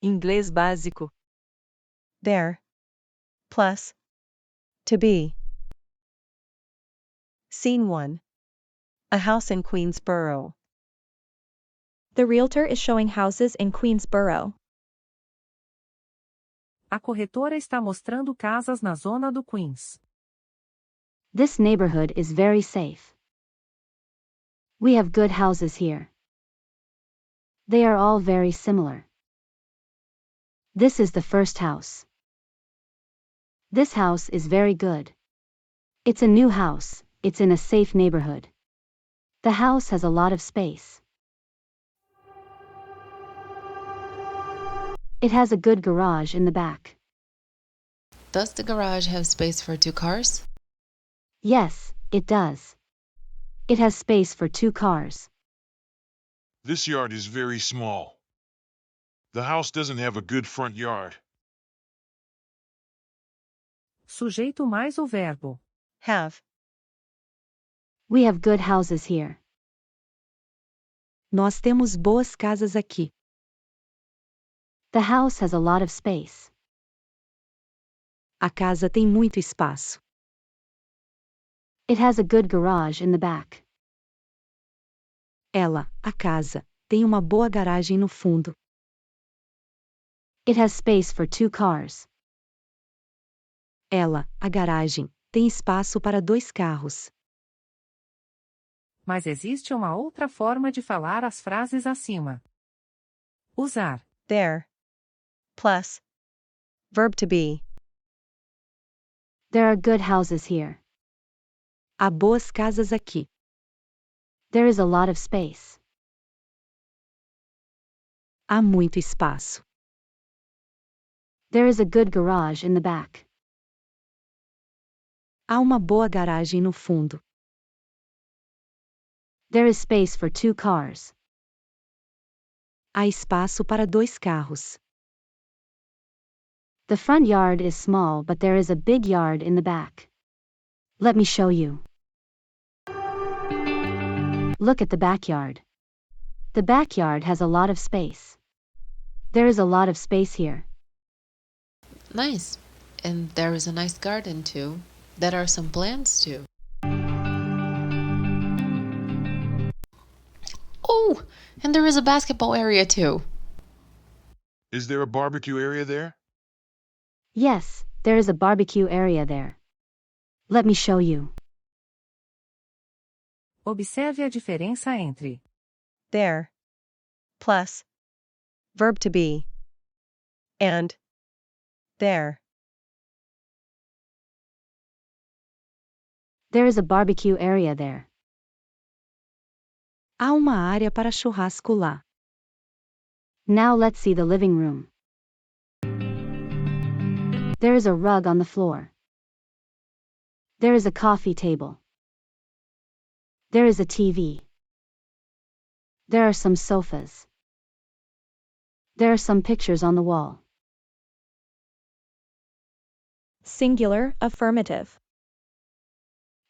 Inglês básico. There. Plus. To be. Scene 1. A house in Queensborough. The realtor is showing houses in Queensborough. A corretora está mostrando casas na zona do Queens. This neighborhood is very safe. We have good houses here. They are all very similar. This is the first house. This house is very good. It's a new house, it's in a safe neighborhood. The house has a lot of space. It has a good garage in the back. Does the garage have space for 2 cars? Yes, it does. It has space for 2 cars. This yard is very small. The house doesn't have a good front yard. Sujeito mais o verbo. Have. We have good houses here. Nós temos boas casas aqui. The house has a lot of space. A casa tem muito espaço. It has a good garage in the back. Ela, a casa, tem uma boa garagem no fundo. It has space for 2 cars. Ela, a garagem, tem espaço para 2 carros. Mas existe uma outra forma de falar as frases acima. Usar. There. Plus. Verb to be. There are good houses here. Há boas casas aqui. There is a lot of space. Há muito espaço. There is a good garage in the back. Há uma boa garagem no fundo. There is space for 2 cars. Há espaço para 2 carros. The front yard is small, but there is a big yard in the back. Let me show you. Look at the backyard. The backyard has a lot of space. There is a lot of space here. Nice. And there is a nice garden too. There are some plants too. Oh, and there is a basketball area too. Is there a barbecue area there? Yes, there is a barbecue area there. Let me show you. Observe a diferença entre There. Plus. Verb to be. And. There. There is a barbecue area there. Há uma área para churrasco lá. Now let's see the living room. There is a rug on the floor. There is a coffee table. There is a TV. There are some sofas. There are some pictures on the wall. Singular, affirmative.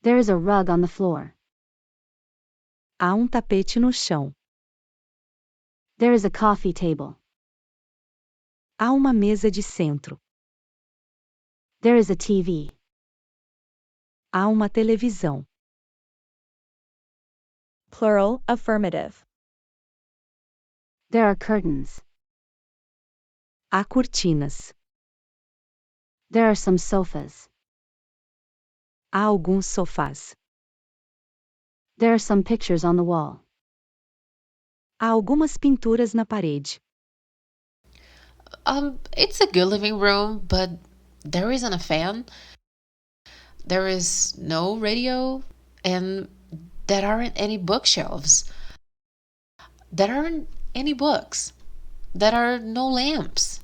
There is a rug on the floor. Há tapete no chão. There is a coffee table. Há uma mesa de centro. There is a TV. Há uma televisão. Plural, affirmative. There are curtains. Há cortinas. There are some sofas. Há alguns sofás. There are some pictures on the wall. Há algumas pinturas na parede. It's a good living room, but there isn't a fan. There is no radio, and there aren't any bookshelves. There aren't any books. There are no lamps.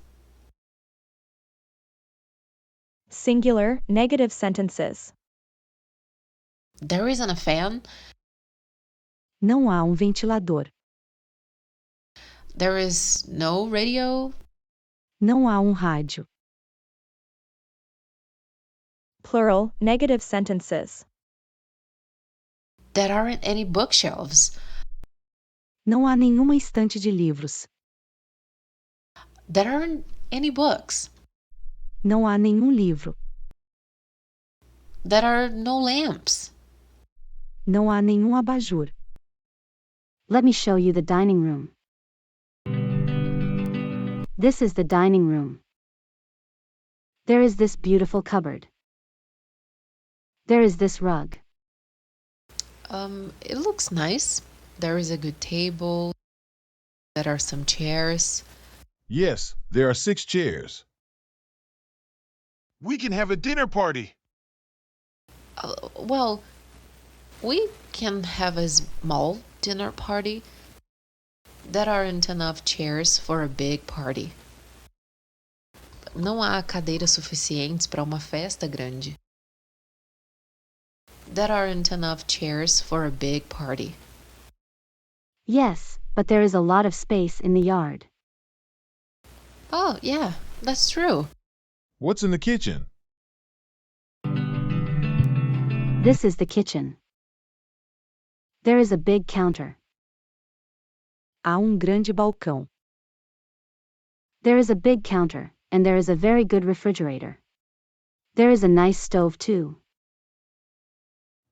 Singular, negative sentences. There isn't a fan. Não há ventilador. There is no radio. Não há rádio. Plural, negative sentences. There aren't any bookshelves. Não há nenhuma estante de livros. There aren't any books. Não há nenhum livro. There are no lamps. Não há nenhum abajur. Let me show you the dining room. This is the dining room. There is this beautiful cupboard. There is this rug. It looks nice. There is a good table. There are some chairs. Yes, there are 6 chairs. We can have a dinner party. Well, we can have a small dinner party. There aren't enough chairs for a big party. Não há cadeiras suficientes para uma festa grande. There aren't enough chairs for a big party. Yes, but there is a lot of space in the yard. Oh, yeah, that's true. What's in the kitchen? This is the kitchen. There is a big counter. Há grande balcão. There is a big counter, and there is a very good refrigerator. There is a nice stove too.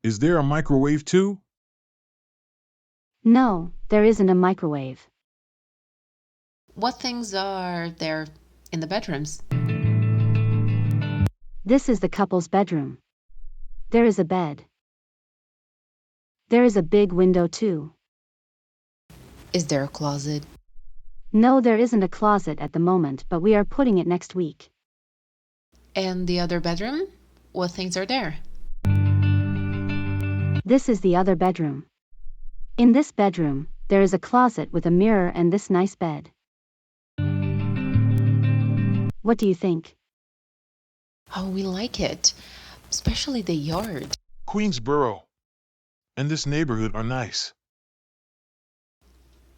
Is there a microwave too? No, there isn't a microwave. What things are there in the bedrooms? This is the couple's bedroom. There is a bed. There is a big window too. Is there a closet? No, there isn't a closet at the moment, but we are putting it next week. And the other bedroom? What things are there? This is the other bedroom. In this bedroom, there is a closet with a mirror and this nice bed. What do you think? Oh, we like it. Especially the yard. Queensboro and this neighborhood are nice.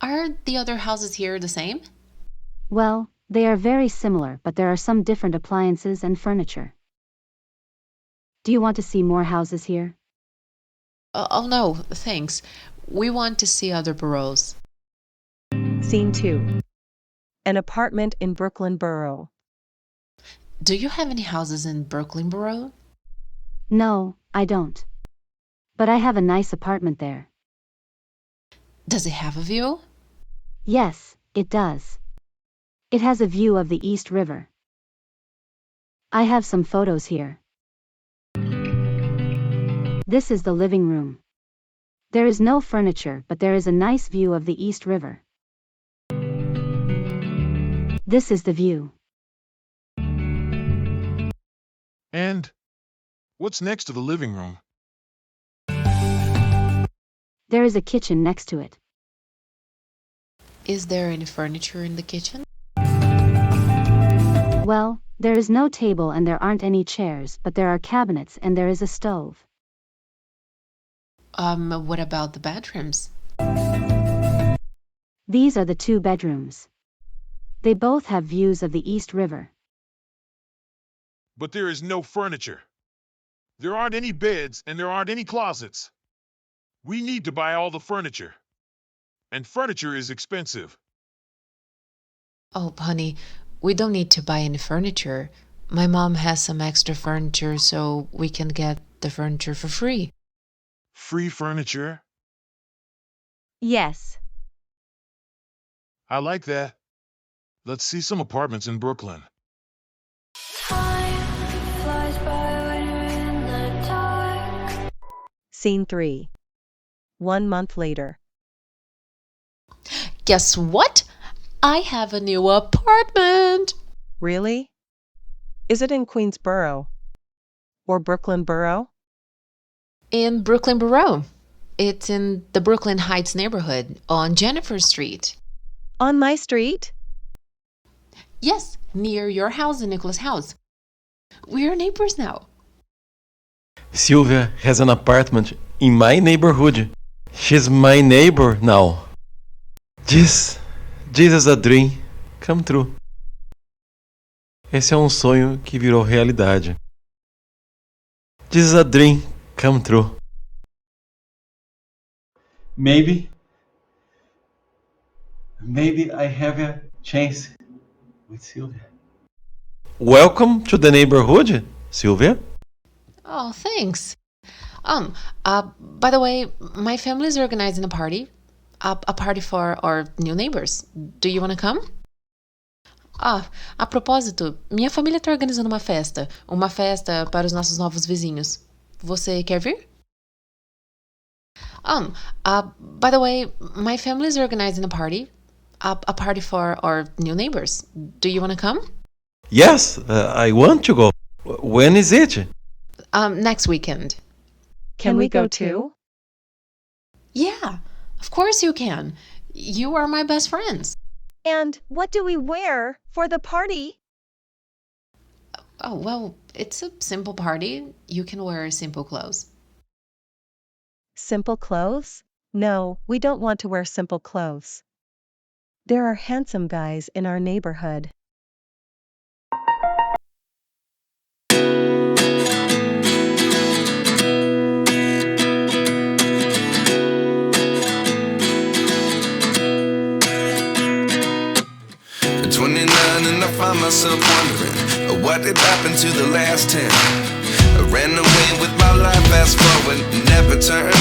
Are the other houses here the same? Well, they are very similar, but there are some different appliances and furniture. Do you want to see more houses here? Oh no, thanks. We want to see other boroughs. Scene 2. An apartment in Brooklyn Borough. Do you have any houses in Brooklyn Borough? No, I don't. But I have a nice apartment there. Does it have a view? Yes, it does. It has a view of the East River. I have some photos here. This is the living room. There is no furniture, but there is a nice view of the East River. This is the view. And what's next to the living room? There is a kitchen next to it. Is there any furniture in the kitchen? Well, there is no table and there aren't any chairs, but there are cabinets and there is a stove. What about the bedrooms? These are the 2 bedrooms. They both have views of the East River. But there is no furniture. There aren't any beds and there aren't any closets. We need to buy all the furniture. And furniture is expensive. Oh, honey, we don't need to buy any furniture. My mom has some extra furniture, so we can get the furniture for free. Free furniture? Yes. I like that. Let's see some apartments in Brooklyn. Scene 3. 1 month later. Guess what? I have a new apartment. Really? Is it in Queensboro? Or Brooklyn Borough? In Brooklyn Borough. It's in the Brooklyn Heights neighborhood on Jennifer Street. On my street? Yes, near your house and Nicholas' house. We're neighbors now. Sylvia has an apartment in my neighborhood. She's my neighbor now. This is a dream come true. Esse é sonho que virou realidade. This is a dream come true. Maybe I have a chance with Sylvia. Welcome to the neighborhood, Sylvia. Oh, thanks. By the way, my family is organizing a party. A party for our new neighbors. Do you want to come? A propósito, minha família está organizando uma festa. Uma festa para os nossos novos vizinhos. Você quer vir? By the way, my family is organizing a party. A party for our new neighbors. Do you want to come? Yes, I want to go. When is it? Next weekend. Can we go too? Yeah, of course you can. You are my best friends. And what do we wear for the party? Oh, well, it's a simple party. You can wear simple clothes. Simple clothes? No, we don't want to wear simple clothes. There are handsome guys in our neighborhood. At 29 and I find myself wondering what did happen to the last 10. I ran away with my life, fast forward, never turned